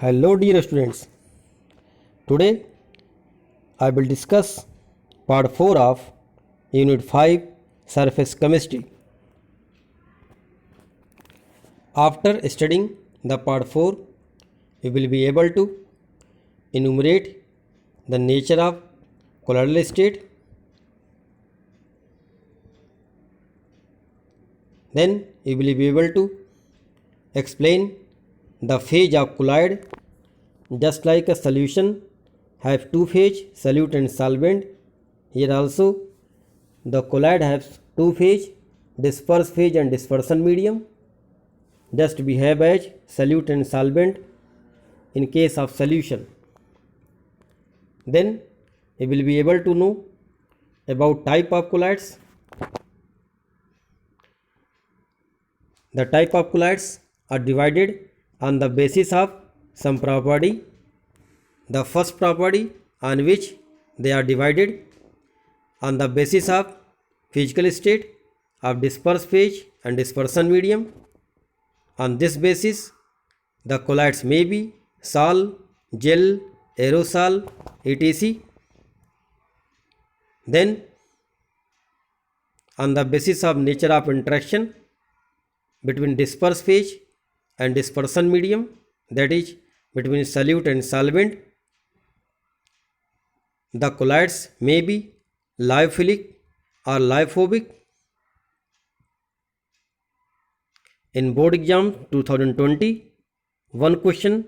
Hello dear students, today I will discuss part 4 of Unit 5 Surface Chemistry. After studying the part 4, we will be able to enumerate the nature of colloidal state. Then we will be able to explain the phase of colloid. Just like a solution have two phase, solute and solvent, here also the colloid has two phase, disperse phase and dispersion medium. Just behave as solute and solvent in case of solution. Then we will be able to know about type of colloids. The type of colloids are divided on the basis of some property. The first property on which they are divided on the basis of physical state of disperse phase and dispersion medium. On this basis, the colloids may be sol, gel, aerosol, etc. Then, on the basis of nature of interaction between disperse phase and dispersion medium, that is between solute and solvent, the colloids may be lyophilic or lyophobic. In board exam 2020, one question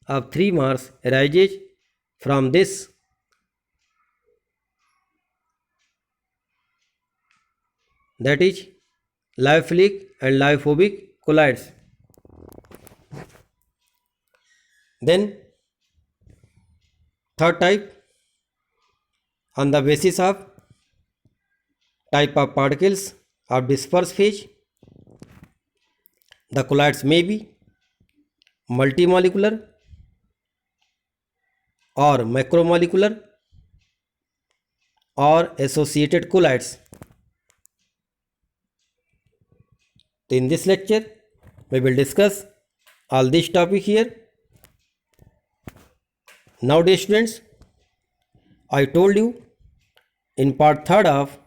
of 3 marks arises from this. That is lyophilic and lyophobic colloids. Then third type, on the basis of type of particles of disperse phase, the colloids may be multimolecular or macromolecular or associated colloids. In this lecture, we will discuss all this topic here. Now dear students, I told you in part 3rd of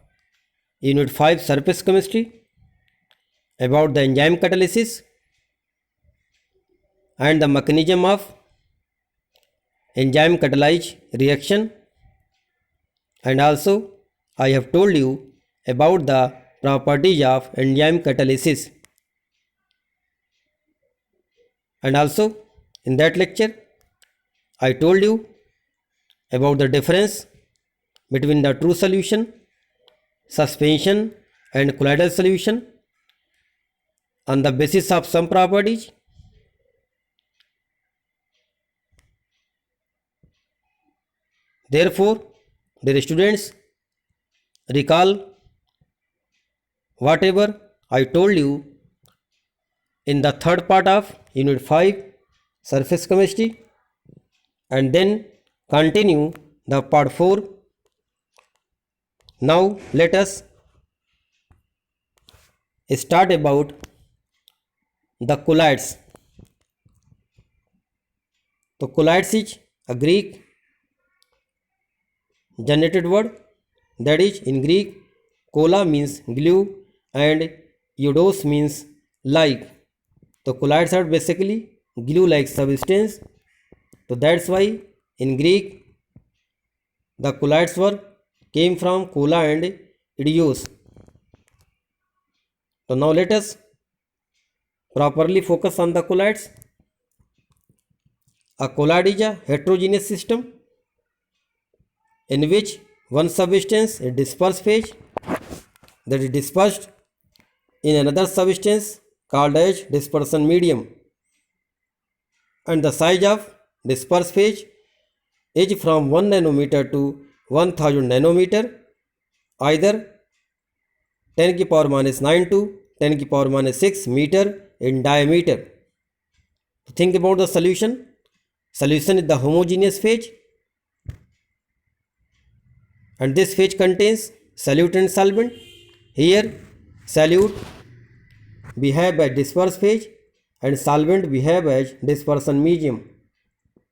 Unit 5 Surface Chemistry about the enzyme catalysis and the mechanism of enzyme catalyzed reaction, and also I have told you about the properties of enzyme catalysis. And also in that lecture I told you about the difference between the true solution, suspension and colloidal solution on the basis of some properties. Therefore, dear students, recall whatever I told you in the third part of Unit 5 Surface Chemistry, and then continue the part 4. Now let us start about the colloids. So colloids is a Greek generated word, that is in Greek kola means glue and eidos means like. So colloids are basically glue like substance. So that's why in Greek the colloids word came from kola and eidos. So now let us properly focus on the colloids. A colloid is a heterogeneous system in which one substance is dispersed phase, that is dispersed in another substance called as dispersion medium, and the size of dispersed phase is from 1 nanometer to 1000 nanometer, either 10 की power minus 9 to 10 की power minus 6 meter in diameter. Think about the solution. Solution is the homogeneous phase, and this phase contains solute and solvent. Here solute behave as disperse phase and solvent behave as dispersion medium.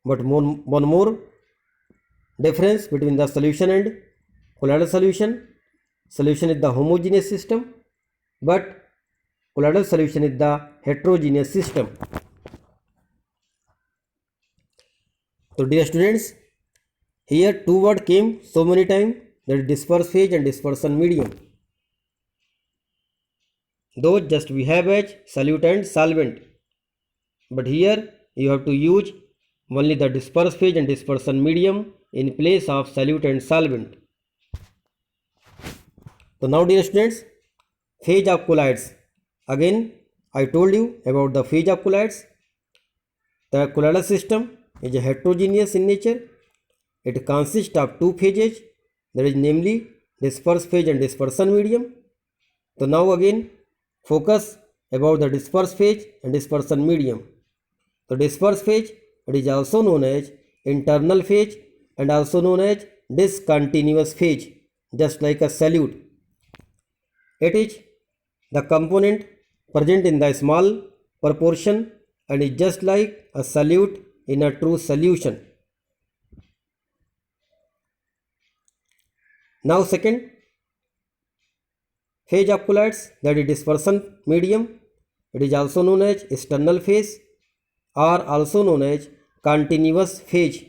but one more difference between the solution and colloidal solution. Solution is the homogeneous system, but colloidal solution is the heterogeneous system. So dear students, here two words came so many times, that is disperse phase and dispersion medium. Though just we have as solute and solvent, but here you have to use only the disperse phase and dispersion medium in place of solute and solvent. So now dear students, phase of colloids. Again I told you about the phase of colloids. The colloidal system is a heterogeneous in nature. It consists of two phases, that is namely disperse phase and dispersion medium. So now again focus about the disperse phase and dispersion medium. So disperse phase, it is also known as internal phase and also known as discontinuous phase, just like a solute. It is the component present in the small proportion and is just like a solute in a true solution. Now second phase of colloids, that is dispersion medium. It is also known as external phase or also known as continuous phase.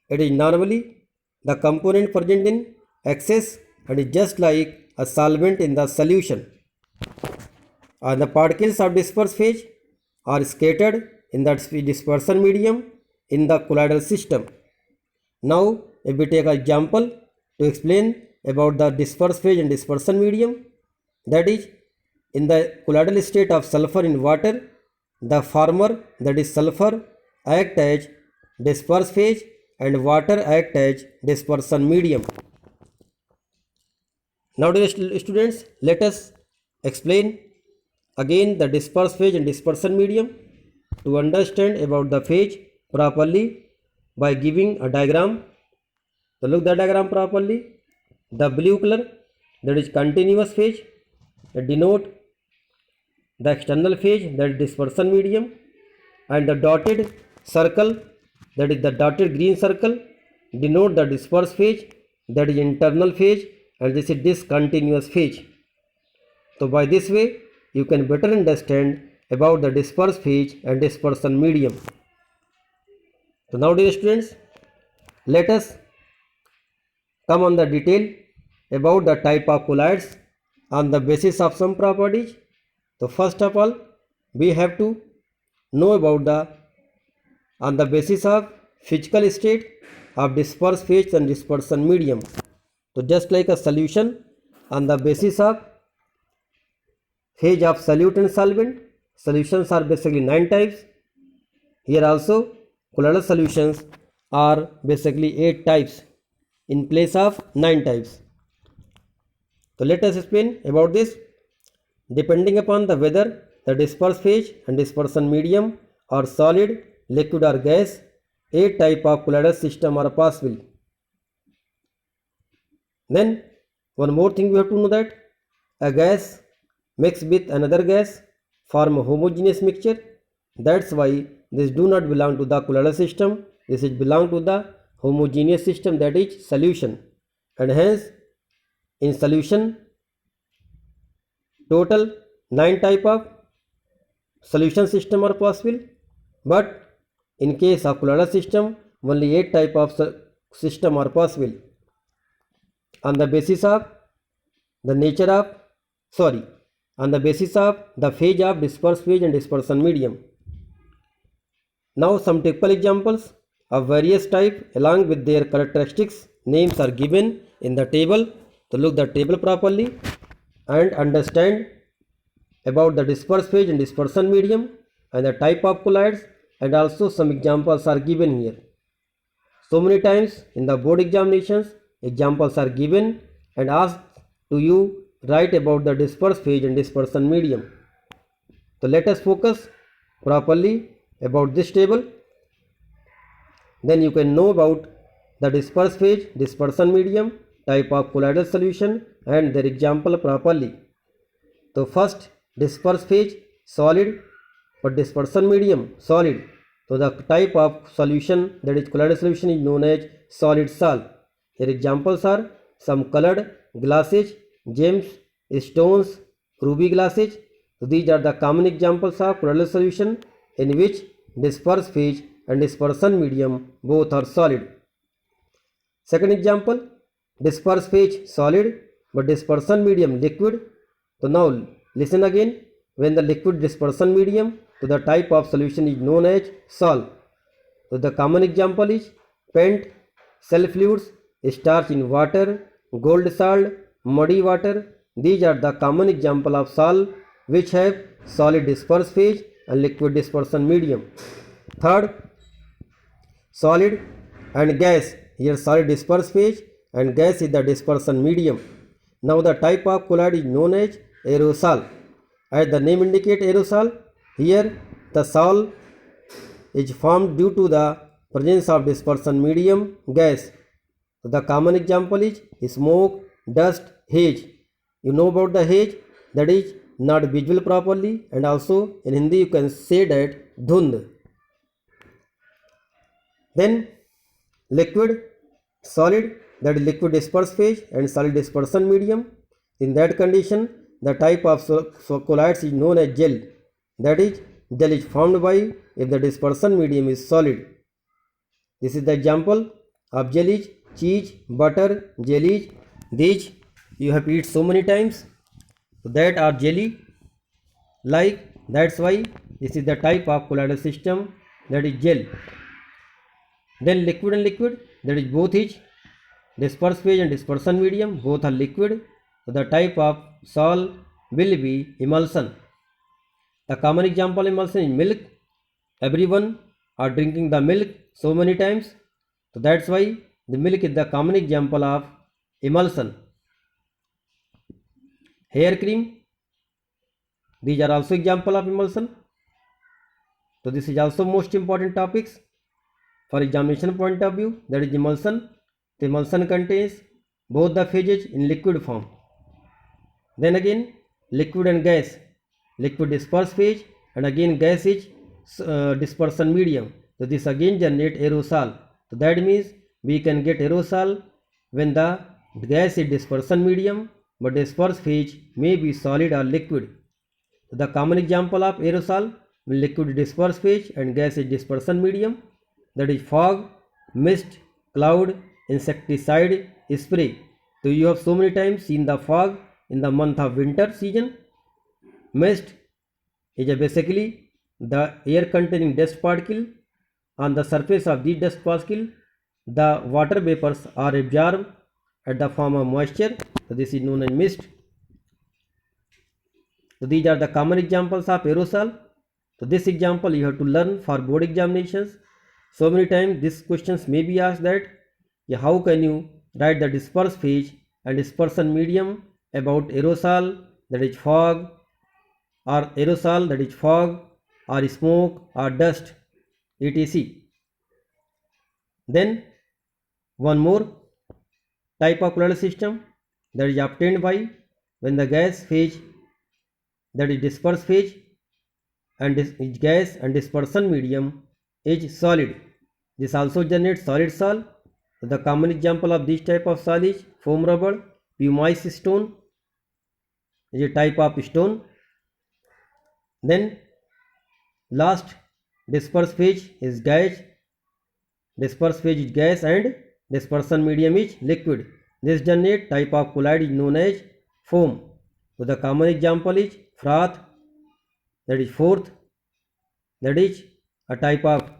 It is normally the component present in excess and is just like a solvent in the solution. And the particles of disperse phase are scattered in the dispersion medium in the colloidal system. Now if we take an example to explain about the disperse phase and dispersion medium, that is in the colloidal state of sulfur in water, the former, that is sulfur, act as disperse phase and water act as dispersion medium. Now dear students, let us explain again the disperse phase and dispersion medium. To understand about the phase properly by giving a diagram. So look the diagram properly. The blue color, that is continuous phase, it denote the external phase, that is dispersion medium, and the dotted circle, that is the dotted green circle, denote the disperse phase, that is internal phase, and this is discontinuous phase. So by this way you can better understand about the disperse phase and dispersion medium. So now dear students, let us come on the detail about the type of colloids on the basis of some properties. So first of all we have to know about the on the basis of physical state of disperse phase and dispersion medium. So just like a solution, on the basis of phase of solute and solvent, solutions are basically 9 types. Here also colloidal solutions are basically 8 types in place of 9 types. So let us explain about this. Depending upon the whether the disperse phase and dispersion medium are solid, liquid or gas, 8 type of colloidal system are possible. Then one more thing we have to know, that a gas mixed with another gas form a homogeneous mixture. That's why this do not belong to the colloidal system. This is belong to the homogeneous system, that is solution. And hence in solution total 9 type of solution system are possible, but in case of colloidal system only 8 type of system are possible on the basis of the nature of on the basis of the phase of disperse phase and dispersion medium. Now some typical examples of various type along with their characteristics names are given in the table. So look the table properly and understand about the disperse phase and dispersion medium and the type of colloids, and also some examples are given here. So many times in the board examinations examples are given and asked to you write about the disperse phase and dispersion medium. So let us focus properly about this table, then you can know about the disperse phase, dispersion medium, type of colloidal solution and their example properly. So first disperse phase solid, but dispersion medium solid. So the type of solution, that is colloidal solution, is known as solid salt. Here examples are some colored glasses, gems, stones, ruby glasses. So these are the common examples of colloidal solution in which disperse phase and dispersion medium both are solid. Second example, disperse phase solid but dispersion medium liquid. So now listen again. When the liquid dispersion medium, so the type of solution is known as salt. So the common example is paint, cell fluids, starch in water, gold salt, muddy water. These are the common example of salt which have solid disperse phase and liquid dispersion medium. Third, solid and gas. Here solid disperse phase and gas is the dispersion medium. Now the type of colloid is known as aerosol. As the name indicates aerosol, here the sol is formed due to the presence of dispersion medium gas. So the common example is smoke, dust, haze. You know about the haze, that is not visible properly, and also in Hindi you can say that dhund. Then liquid, solid, that is liquid disperse phase and solid dispersion medium. In that condition, the type of colloids is known as gel. That is, gel is formed by if the dispersion medium is solid. This is the example of jellies, cheese, butter, jellies. These you have eaten so many times. So that are jelly like. That's why this is the type of colloidal system, that is gel. Then liquid and liquid, that is both is disperse phase and dispersion medium, both are liquid. So the type of sol will be emulsion. The common example emulsion is milk. Everyone are drinking the milk so many times. So that's why the milk is the common example of emulsion. Hair cream, these are also example of emulsion. So this is also most important topics for examination point of view, that is emulsion. The emulsion contains both the phases in liquid form. Then again liquid and gas, liquid disperse phase and again gas is dispersion medium. So this again generate aerosol. So that means we can get aerosol when the gas is dispersion medium but disperse phase may be solid or liquid. So the common example of aerosol, when liquid disperse phase and gas is dispersion medium, that is fog, mist, cloud, insecticide spray. So you have so many times seen the fog in the month of winter season. Mist is basically the air containing dust particle. On the surface of these dust particle, the water vapors are absorbed at the form of moisture. So this is known as mist. So these are the common examples of aerosol. So this example you have to learn for board examinations. So many times these questions may be asked that how can you write the disperse phase and dispersion medium about aerosol, that is fog, or aerosol, that is fog, or smoke, or dust, etc. Then one more type of colloidal system, that is obtained by when the gas phase, that is disperse phase and gas and dispersion medium is solid. This also generates solid sol. The common example of this type of sol is foam rubber, pumice stone is a type of stone. Then last disperse phase is gas, disperse phase is gas and dispersion medium is liquid. This generate type of colloid is known as foam. So the common example is froth, that is fourth, that is a type of,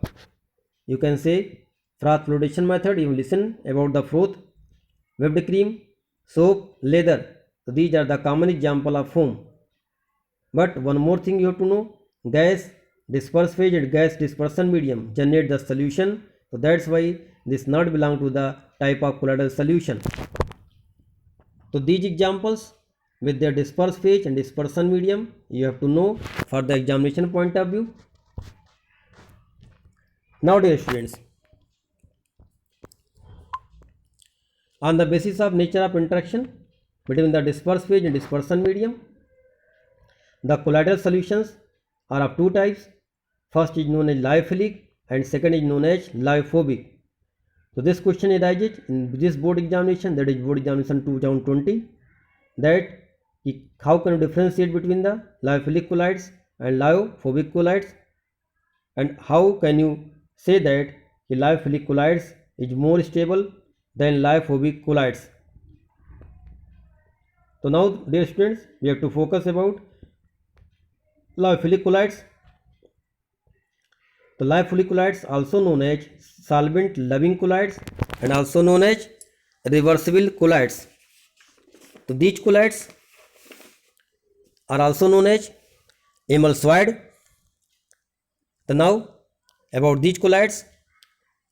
you can say, froth fluoridation method. You listen about the froth, whipped cream, soap, leather. So these are the common example of foam. But one more thing you have to know, gas disperse phase and gas dispersion medium generate the solution. So that's why this not belong to the type of colloidal solution. So these examples with their disperse phase and dispersion medium you have to know for the examination point of view. Now dear students, on the basis of nature of interaction between the disperse phase and dispersion medium, the colloidal solutions are of two types. First is known as lyophilic and second is known as lyophobic. So this question arises in this board examination, that is board examination 2020, that how can you differentiate between the lyophilic colloids and lyophobic colloids, and how can you say that the lyophilic colloids is more stable than lyophobic colloids. So now, dear students, we have to focus about lyophilic colloids. The lyophilic colloids, also known as solvent loving colloids and also known as reversible colloids. So these colloids are also known as emulsioid. So now about these colloids,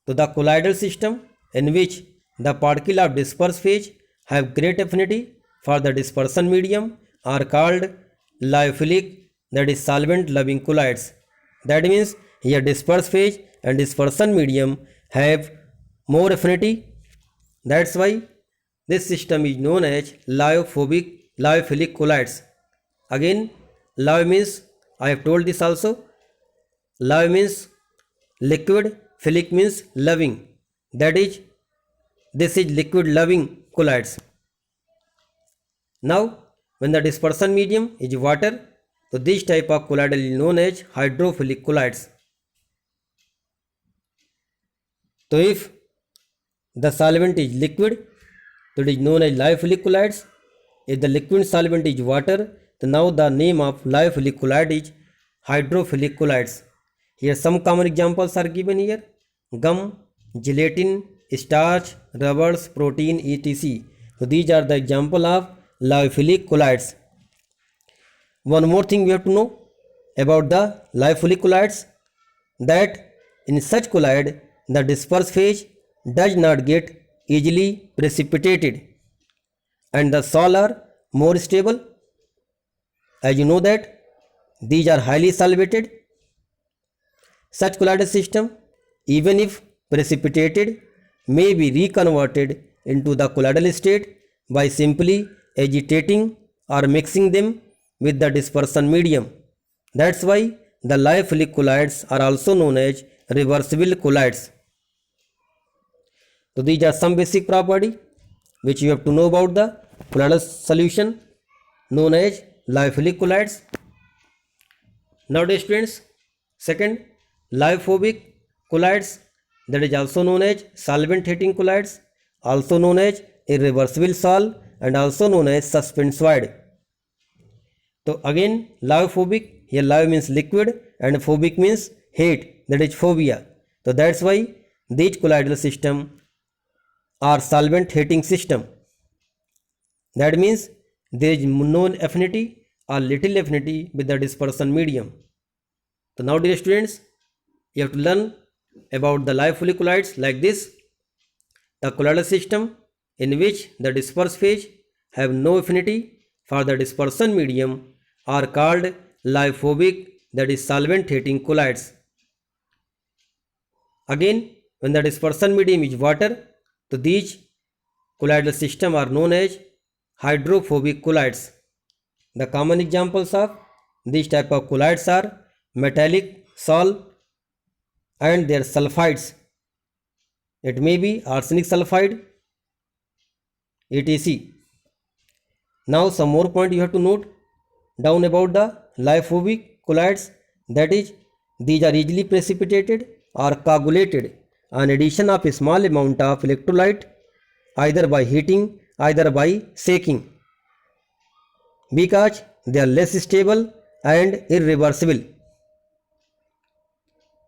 so the colloidal system in which the particle of disperse phase have great affinity for the dispersion medium are called lyophilic, that is solvent loving colloids. That means here disperse phase and dispersion medium have more affinity. That's why this system is known as lyophilic colloids. Again, lyo means, I have told this also, lyo means liquid, philic means loving. That is, this is liquid loving colloids. Now, when the dispersion medium is water, so this type of colloidal is known as hydrophilic colloids. So if the solvent is liquid, so it is known as lyophilic colloids. If the liquid solvent is water, then now the name of lyophilic colloid is hydrophilic colloids. Here some common examples are given here: gum, gelatin, starch, rubbers, protein, etc. So these are the example of lyophilic colloids. One more thing we have to know about the lyophilic colloids, that in such colloid the disperse phase does not get easily precipitated and the sol are more stable. As you know that these are highly solvated. Such colloidal system, even if precipitated, may be reconverted into the colloidal state by simply agitating or mixing them with the dispersion medium. That's why the lyophilic colloids are also known as reversible colloids. So these are some basic property which you have to know about the colloidal solution known as lyophilic colloids. Now, dear students, second, lyophobic colloids, that is also known as solvent hating colloids, also known as irreversible sol and also known as suspensoid. So again, lyophobic, here lyo means liquid and phobic means hate, that is phobia. So that's why these colloidal system are solvent hating system. That means there is no affinity or little affinity with the dispersion medium. So now, dear students, you have to learn about the lyophilic colloids like this. The colloidal system in which the disperse phase have no affinity for the dispersion medium are called lyophobic, that is solvent hating colloids. Again, when the dispersion medium is water, so these colloidal system are known as hydrophobic colloids. The common examples of these type of colloids are metallic sol and their sulfides. It may be arsenic sulfide, etc. Now some more point you have to note down about the lyophobic colloids, that is, these are easily precipitated or coagulated on addition of a small amount of electrolyte, either by heating, either by shaking, because they are less stable and irreversible.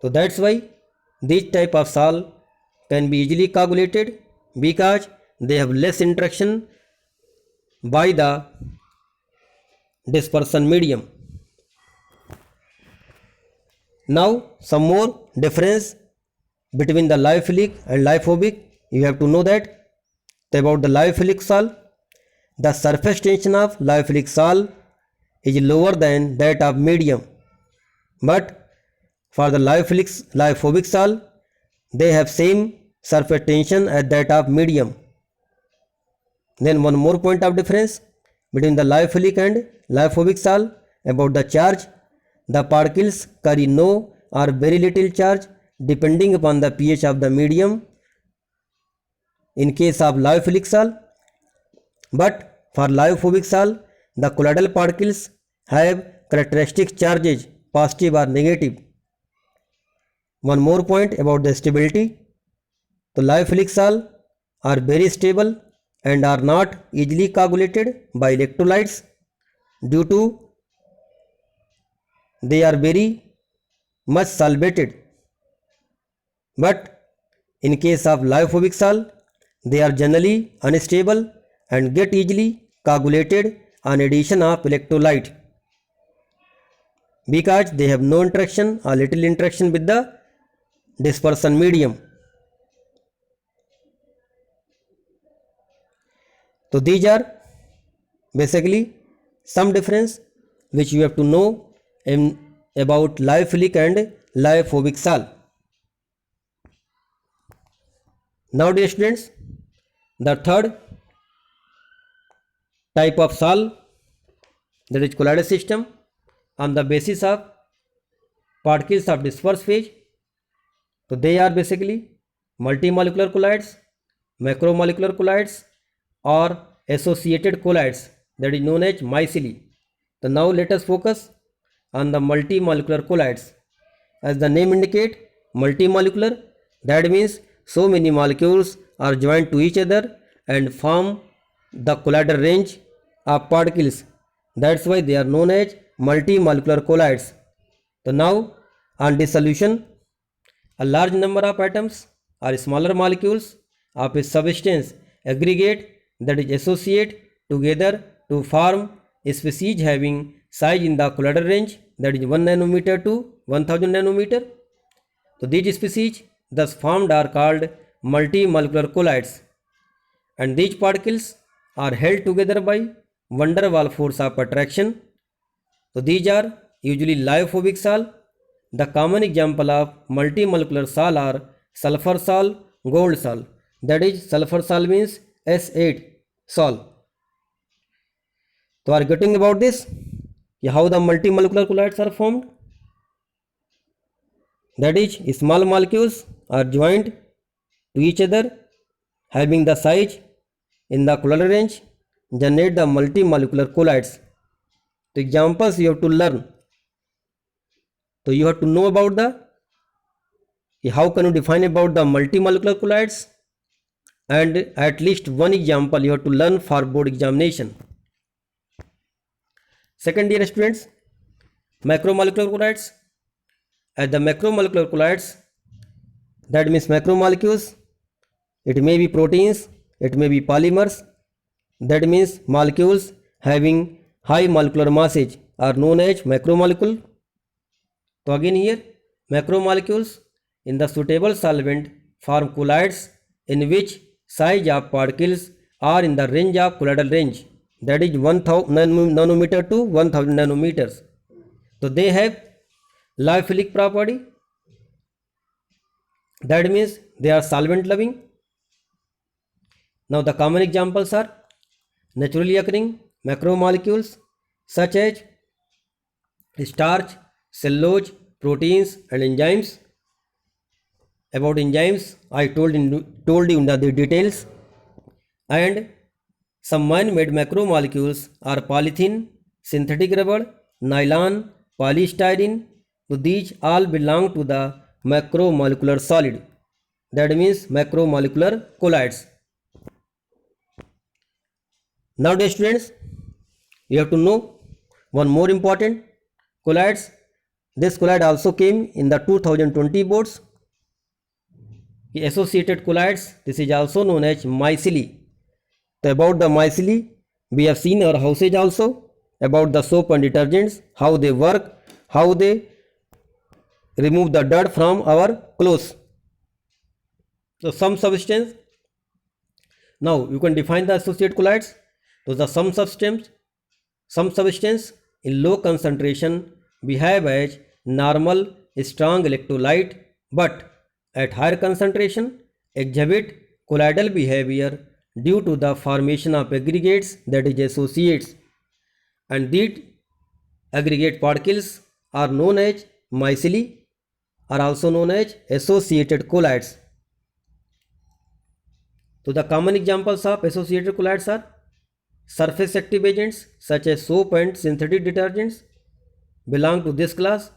So that's why these type of sol can be easily coagulated because they have less interaction by the dispersion medium. Now some more difference between the lyophilic and lyophobic. You have to know that about the lyophilic sol, the surface tension of lyophilic sol is lower than that of medium, but for the lyophobic sol, they have same surface tension as that of medium. Then one more point of difference between the lyophilic and lyophobic sol about the charge. The particles carry no or very little charge depending upon the pH of the medium in case of lyophilic salt, but for lyophobic salt, the colloidal particles have characteristic charges, positive or negative. One more point about the stability. The lyophilic salt are very stable and are not easily coagulated by electrolytes due to they are very much solvated. But in case of lyophobic salt, they are generally unstable and get easily coagulated on addition of electrolyte because they have no interaction or little interaction with the dispersion medium. So these are basically some difference which you have to know about lyophilic and lyophobic salt. Now dear students, the third type of salt, that is colloidal system on the basis of particles of dispersed phase. So they are basically multimolecular colloids, macromolecular colloids or associated colloids, that is known as myceli. So now let us focus on the multimolecular colloids. As the name indicate, multimolecular, that means so many molecules are joined to each other and form the colloidal range of particles. That's why they are known as multimolecular colloids. So now on dissolution, a large number of atoms or smaller molecules of a substance aggregate, that is associate together to form a species having size in the colloidal range, that is 1 nanometer to 1000 nanometer. So these species thus formed are called multimolecular colloids, and these particles are held together by van der Waals force of attraction. So these are usually lyophobic salt. The common example of multimolecular salt are sulfur salt, gold salt. That is, sulfur salt means S8 salt. So are getting about this? How the multimolecular colloids are formed? That is, small molecules are joined to each other having the size in the colloidal range, generate the multimolecular colloids. The examples you have to learn. So you have to know about how can you define about the multimolecular colloids, and at least one example you have to learn for board examination. Second, dear students, macromolecular colloids. As the macromolecular colloids, that means macromolecules, it may be proteins, it may be polymers, that means molecules having high molecular masses are known as macromolecule. So again here, macromolecules in the suitable solvent form colloids in which size of particles are in the range of colloidal range, that is 1000 nanometer to 1000 nanometers. So they have lyophilic property, that means they are solvent loving. Now the common examples are naturally occurring macromolecules such as starch, cellulose, proteins and enzymes. About enzymes I told you in the details. And some man-made macromolecules are polythene, synthetic rubber, nylon, polystyrene. So these all belong to the macromolecular solid, that means macromolecular colloids. Now dear students, you have to know one more important colloids. This colloid also came in the 2020 boards. The associated colloids, this is also known as myceli. So about the myceli, we have seen our houses also, about the soap and detergents, how they work, how they remove the dirt from our clothes. So some substance, now you can define the associated colloids. So the some substance in low concentration behave as normal strong electrolyte, but at higher concentration exhibit colloidal behavior due to the formation of aggregates, that is associates, and these aggregate particles are known as myceli are also known as associated colloids. So the common examples of associated colloids are surface active agents such as soap and synthetic detergents belong to this class.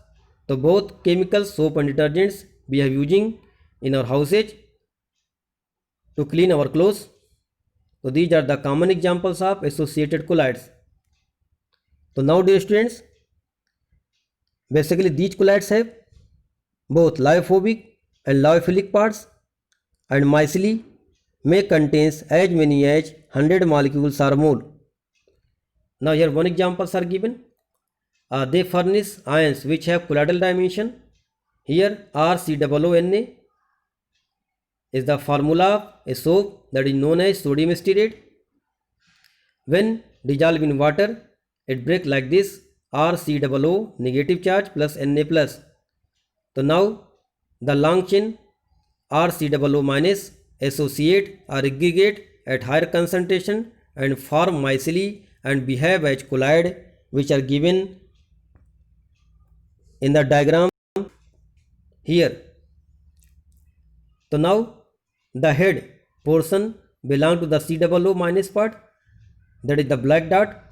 So both chemicals, soap and detergents we are using in our houses to clean our clothes. So these are the common examples of associated colloids. So now dear students, basically these colloids have both lyophobic and lyophilic parts, and micelle may contains as many as 100 molecules or more. Now here one examples are given. They furnish ions which have colloidal dimension. Here RCOONA is the formula of a soap that is known as sodium stearate. When dissolved in water, it breaks like this: RCOO negative charge plus Na plus. So now the long chain RCOO minus associate or aggregate at higher concentration and form micelle and behave as colloid, which are given in the diagram here. So now the head portion belong to the COO minus part, that is the black dot.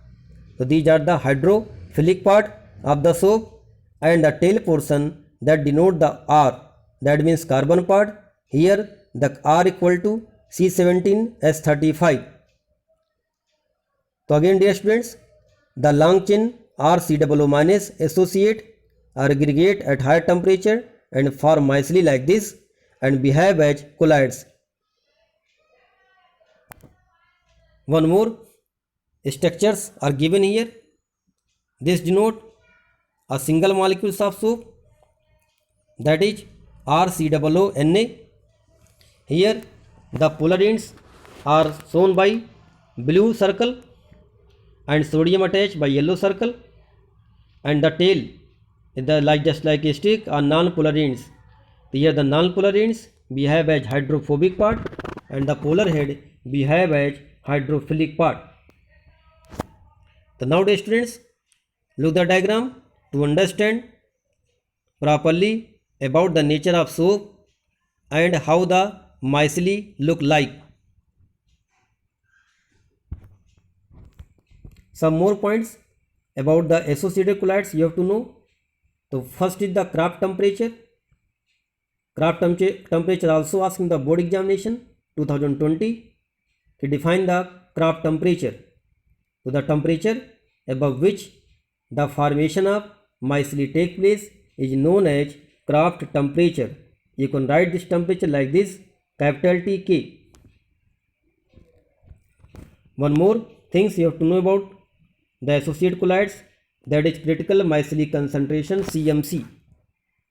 So these are the hydrophilic part of the soap, and the tail portion that denote the R, that means carbon part. Here the R equal to C17H35. So again dear students, the long chain RCOO minus associate or aggregate at higher temperature and form micelle like this and behave as colloids. One more structures are given here. This denote a single molecules of soap, that is RCOONA. Here the polar ends are shown by blue circle and sodium attached by yellow circle, and the tail is just like a stick are non-polar ends. Here the non-polar ends behave as hydrophobic part and the polar head behave as hydrophilic part. So now dear students, look the diagram to understand properly about the nature of soap and how the micelle look like. Some more points about the associated colloids you have to know. So first is the Kraft temperature. Kraft temperature also asked in the board examination 2020 to define the Kraft temperature. So the temperature above which the formation of micelle take place is known as Kraft temperature. You can write this temperature like this, capital Tk. One more things you have to know about the associated colloids, that is critical micelle concentration CMC.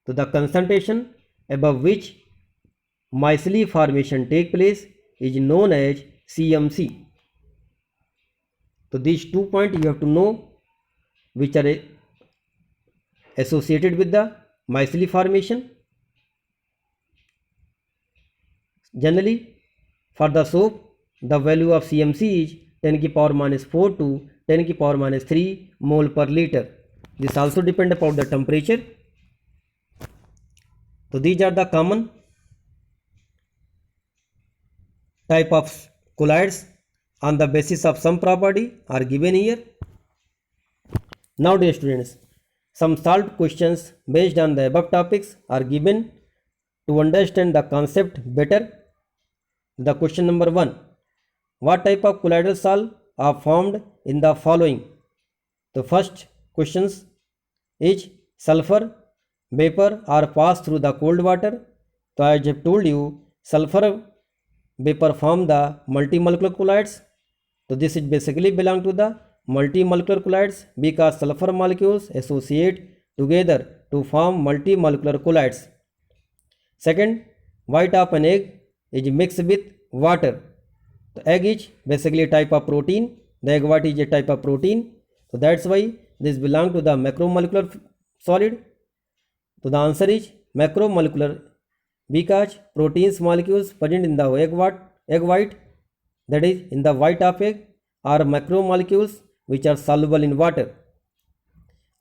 So the concentration above which micelle formation take place is known as CMC. So these 2 points you have to know which are associated with the micelle formation. Generally for the soap the value of CMC is 10 to the power minus 4 to 10 to the power minus 3 mole per liter. This also depend upon the temperature. So these are the common type of colloids on the basis of some property are given here. Now dear students, some solved questions based on the above topics are given to understand the concept better. The question number 1. What type of colloidal salt are formed in the following? The first questions is sulfur vapor are passed through the cold water. So I have told you sulfur vapor form the multimolecular colloids. So this is basically belong to the multimolecular colloids because sulfur molecules associate together to form multimolecular colloids. Second, white of an egg is mixed with water. The egg is basically a type of protein. The egg white is a type of protein. So that's why this belong to the macromolecular solid. So the answer is macromolecular because proteins molecules present in the egg white, that is in the white of egg, are macromolecules which are soluble in water.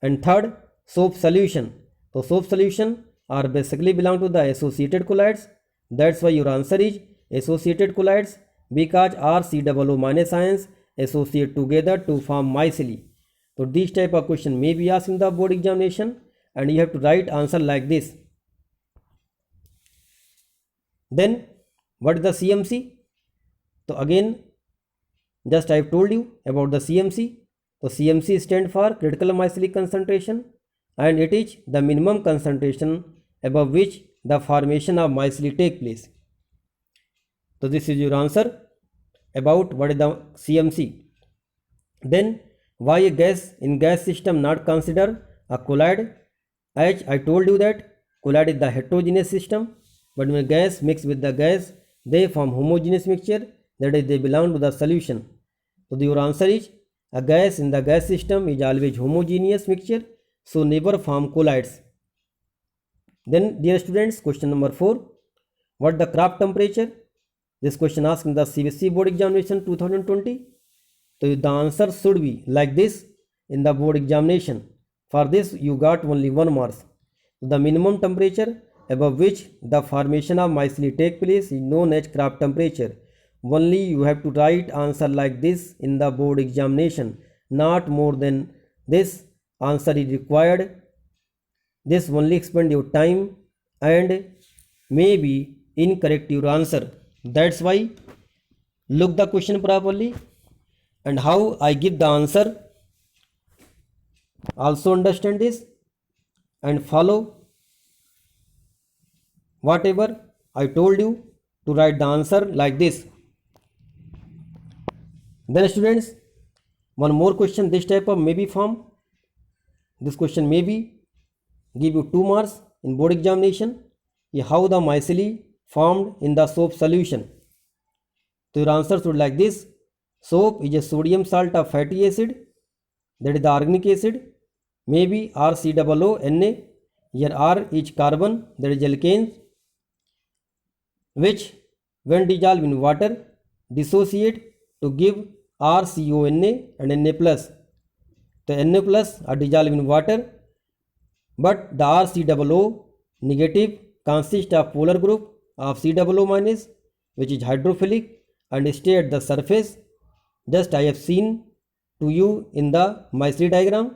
And third, soap solution. So soap solution are basically belong to the associated colloids. That's why your answer is associated colloids, because RCOO minus ions associate together to form micelle. So this type of question may be asked in the board examination, and you have to write answer like this. Then what is the CMC? So again, just I have told you about the CMC. So CMC stands for critical micelle concentration, and it is the minimum concentration above which the formation of micelle take place. So this is your answer about what is the CMC. Then why a gas in gas system not consider a colloid? As I told you that colloid is the heterogeneous system, but when gas mix with the gas, they form homogeneous mixture, that is they belong to the solution. So your answer is a gas in the gas system is always homogeneous mixture, so never form colloids. Then dear students, question number 4, what the Kraft temperature? This question asked in the CBSE board examination 2020. So the answer should be like this in the board examination. For this you got only 1 mark. The minimum temperature above which the formation of micelle take place is known as Kraft temperature. Only you have to write answer like this in the board examination, not more than this answer is required. This only expend your time and may be incorrect your answer. That's why look the question properly and how I give the answer. Also understand this and follow whatever I told you to write the answer like this. Then students, one more question, this type of maybe form. This question maybe give you 2 marks in board examination. How the micelle formed in the soap solution. So your answer should like this. Soap is a sodium salt of fatty acid, that is the organic acid, maybe RCOO. Here R is carbon, that is alkanes, which when dissolved in water dissociate to give RCONA and Na plus. The Na plus are dissolved in water, but the RCOO negative consists of polar group of COO minus, which is hydrophilic and stay at the surface. Just I have seen to you in the micelle diagram,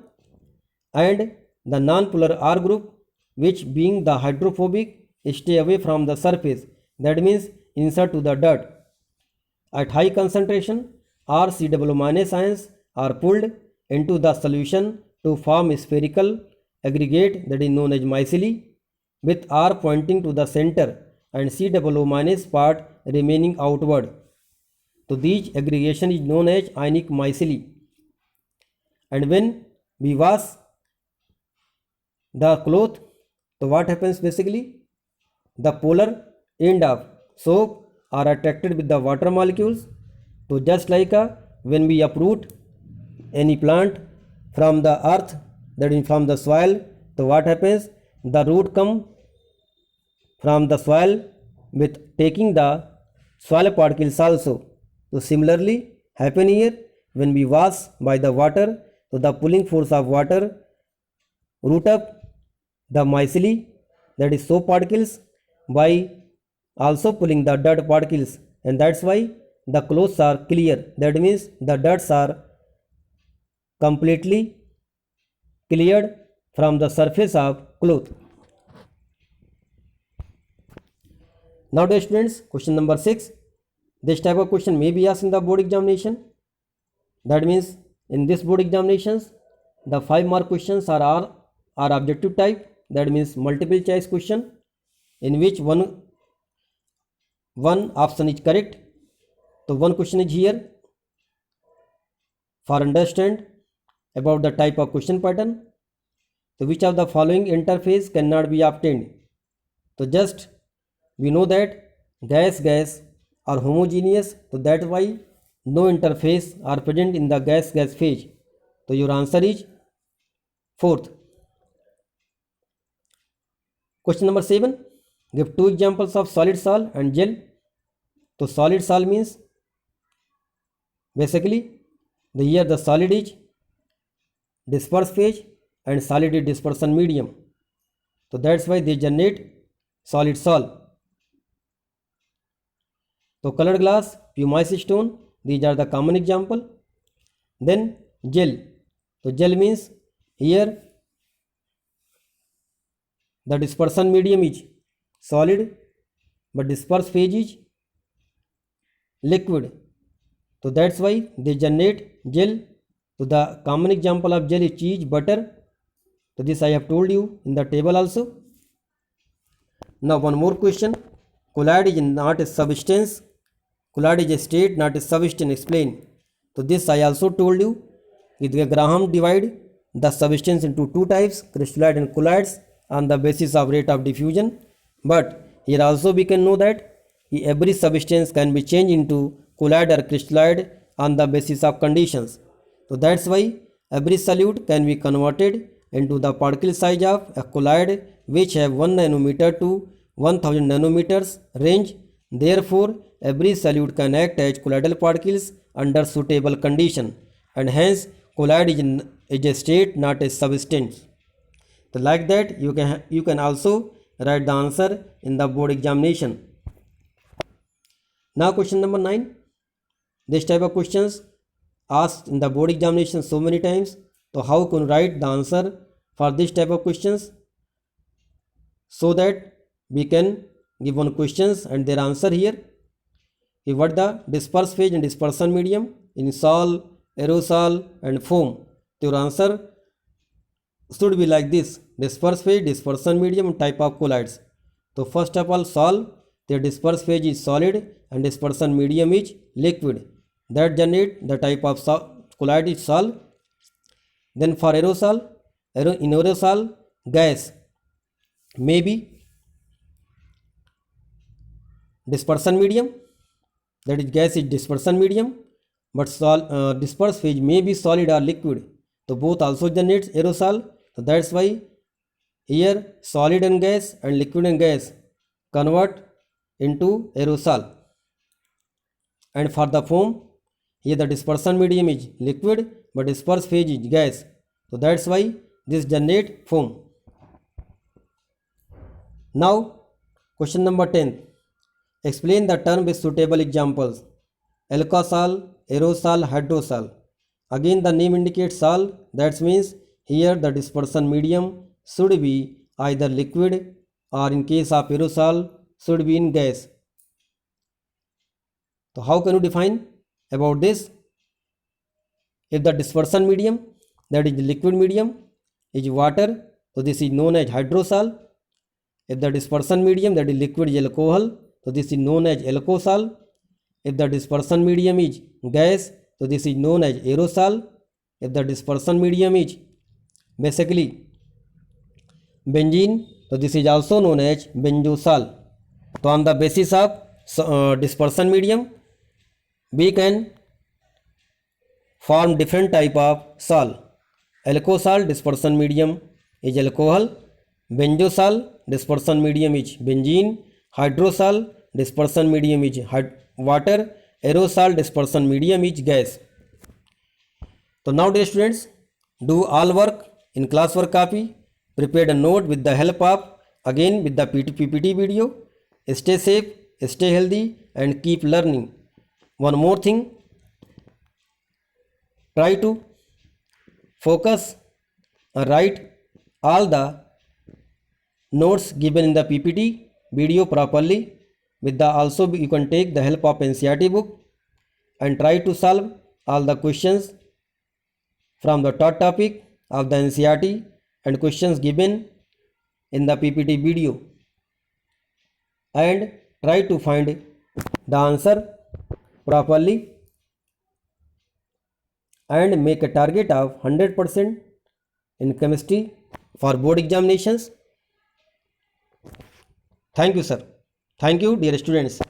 and the non-polar R group, which being the hydrophobic, stay away from the surface, that means insert to the dirt. At high concentration, RCOO minus ions are pulled into the solution to form spherical aggregate, that is known as micelle, with R pointing to the center and COO minus part remaining outward. So these aggregation is known as ionic micelle. And when we wash the cloth, so what happens basically? The polar end of soap are attracted with the water molecules. So just like when we uproot any plant from the earth, that is from the soil, so what happens? The root come from the soil with taking the soil particles also. So similarly happen here when we wash by the water, so the pulling force of water root up the micelle, that is soap particles, by also pulling the dirt particles, and that's why the clothes are clear. That means the dirts are completely cleared from the surface of cloth. Now dear students, question number 6. This type of question may be asked in the board examination. That means in this board examinations, the 5 mark questions are objective type, that means multiple choice question, in which one option is correct. So one question is here for understand about the type of question pattern. So which of the following interface cannot be obtained? So just we know that gas are homogeneous, so that's why no interface are present in the gas phase. So your answer is 4th. Question number 7. Give 2 examples of solid sol and gel. So solid sol means basically here the solid is disperse phase and solid is dispersion medium. So that's why they generate solid sol. So colored glass, pumice stone, these are the common example. Then gel. So gel means here the dispersion medium is solid but disperse phase is liquid. So that's why they generate gel. So the common example of gel is cheese, butter. So this I have told you in the table also. Now one more question. Colloid is not a substance. Colloid is a state, not a substance. Explain. So this I also told you. Graham divide the substance into two types, crystalloid and colloids, on the basis of rate of diffusion. But here also we can know that every substance can be changed into colloid or crystalloid on the basis of conditions. So that's why every solute can be converted into the particle size of a colloid which have 1 nanometer to 1000 nanometers range. Therefore, every solute can act as colloidal particles under suitable condition, and hence colloid is a state, not a substance. So like that you can also write the answer in the board examination. Now question number 9. This type of questions asked in the board examination so many times. So how can you write the answer for this type of questions, so that we can give one questions and their answer here. What the disperse phase and dispersion medium in sol, aerosol and foam. Your answer should be like this: disperse phase, dispersion medium, type of colloids. So first of all, sol, their disperse phase is solid and dispersion medium is liquid. That generate the type of colloid is sol. Then for aerosol, in aerosol gas may be dispersion medium, that is gas is dispersion medium, but disperse phase may be solid or liquid. So both also generates aerosol. So that's why here solid and gas and liquid and gas convert into aerosol. And for the foam, here the dispersion medium is liquid but disperse phase is gas. So that's why this generate foam. Now question number 10. Explain the term with suitable examples. Alkosol, aerosol, hydrosol. Again the name indicates sol. That means here the dispersion medium should be either liquid, or in case of aerosol should be in gas. So how can you define about this? If the dispersion medium, that is liquid medium, is water, so this is known as hydrosol. If the dispersion medium, that is liquid, is alcohol, so this is known as alkosol. If the dispersion medium is gas, so this is known as aerosol. If the dispersion medium is basically benzene, so this is also known as benzosol. So on the basis of dispersion medium, we can form different type of sol. Alkosol dispersion medium is alcohol, benzosol dispersion medium is benzene, hydrosol dispersion medium is water, aerosol dispersion medium is gas. So now dear students, do all work in classwork copy, prepared a note with the help of again with the PPT video. Stay safe, stay healthy and keep learning. One more thing, try to focus and write all the notes given in the PPT video properly. With the also you can take the help of NCERT book and try to solve all the questions from the top topic of the NCERT and questions given in the PPT video, and try to find the answer properly and make a target of 100% in chemistry for board examinations. Thank you, sir. Thank you, dear students.